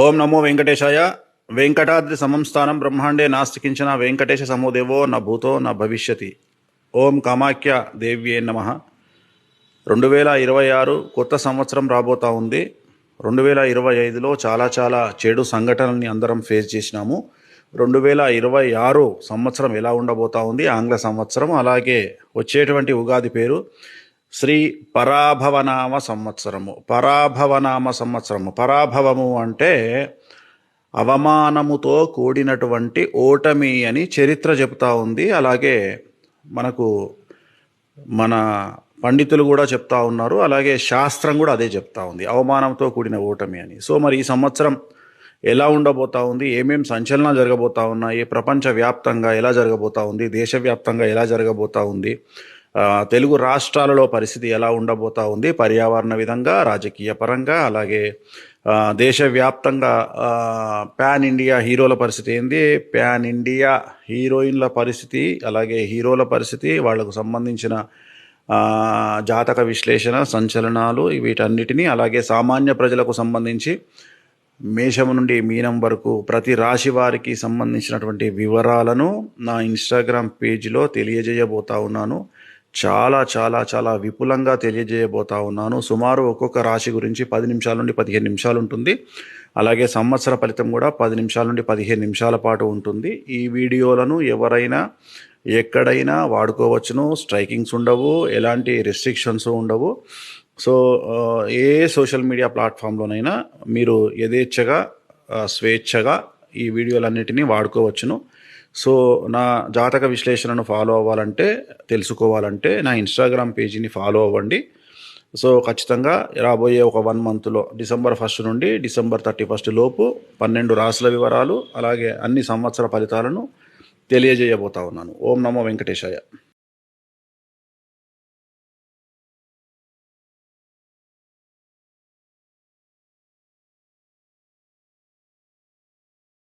ఓం నమో వెంకటేశాయ. వెంకటాద్రి సమం స్థానం బ్రహ్మాండే నాస్తి కించన వెంకటేశ సమోదేవో న భూతో న భవిష్యతి. ఓం కామాఖ్య దేవ్యే నమః. 2026 కొత్త సంవత్సరం రాబోతా ఉంది. 2025లో చాలా చెడు సంఘటనల్ని అందరం ఫేస్ చేసినాము. 2026 సంవత్సరం ఎలా ఉండబోతా ఉంది, ఆంగ్ల సంవత్సరం. అలాగే వచ్చేటువంటి ఉగాది పేరు శ్రీ పరాభవనామ సంవత్సరము. పరాభవము అంటే అవమానముతో కూడినటువంటి ఓటమి అని చరిత్ర చెప్తా ఉంది. అలాగే మన పండితులు కూడా చెప్తా ఉన్నారు. అలాగే శాస్త్రం కూడా అదే చెప్తా ఉంది, అవమానంతో కూడిన ఓటమి అని. సో మరి ఈ సంవత్సరం ఎలా ఉండబోతా ఉంది, ఏమేం సంచలనాలు జరగబోతా ఉన్నాయి, ప్రపంచవ్యాప్తంగా ఎలా జరగబోతా ఉంది, దేశవ్యాప్తంగా ఎలా జరగబోతా ఉంది, తెలుగు రాష్ట్రాలలో పరిస్థితి ఎలా ఉండబోతా ఉంది, పర్యావరణ విధంగా, రాజకీయ పరంగా, అలాగే దేశవ్యాప్తంగా పాన్ ఇండియా హీరోల పరిస్థితి ఏంది, పాన్ ఇండియా హీరోయిన్ల పరిస్థితి, అలాగే హీరోల పరిస్థితి, వాళ్లకు సంబంధించిన జాతక విశ్లేషణ, సంచలనాలు, వీటన్నిటినీ, అలాగే సామాన్య ప్రజలకు సంబంధించి మేషం నుండి మీనం వరకు ప్రతి రాశి వారికి సంబంధించినటువంటి వివరాలను నా ఇన్స్టాగ్రామ్ పేజీలో తెలియజేయబోతా ఉన్నాను. చాలా విపులంగా తెలియజేయబోతా ఉన్నాను. సుమారు ఒక్కొక్క రాశి గురించి 10 నిమిషాల నుండి 15 నిమిషాలు ఉంటుంది. అలాగే సంవత్సర ఫలితం కూడా 10 నిమిషాల నుండి 15 నిమిషాల పాటు ఉంటుంది. ఈ వీడియోలను ఎవరైనా ఎక్కడైనా వాడుకోవచ్చును. స్ట్రైకింగ్స్ ఉండవు, ఎలాంటి రెస్ట్రిక్షన్స్ ఉండవు. సో ఏ సోషల్ మీడియా ప్లాట్ఫామ్లోనైనా మీరు యథేచ్ఛగా స్వేచ్ఛగా ఈ వీడియోలన్నిటినీ వాడుకోవచ్చును. సో నా జాతక విశ్లేషణను ఫాలో అవ్వాలంటే, తెలుసుకోవాలంటే నా ఇన్స్టాగ్రామ్ పేజీని ఫాలో అవ్వండి. సో ఖచ్చితంగా రాబోయే ఒక 1 మంత్లో డిసెంబర్ 1 నుండి డిసెంబర్ 31 లోపు 12 రాశుల వివరాలు, అలాగే అన్ని సంవత్సర ఫలితాలను తెలియజేయబోతా ఉన్నాను. ఓం నమో వెంకటేశాయ.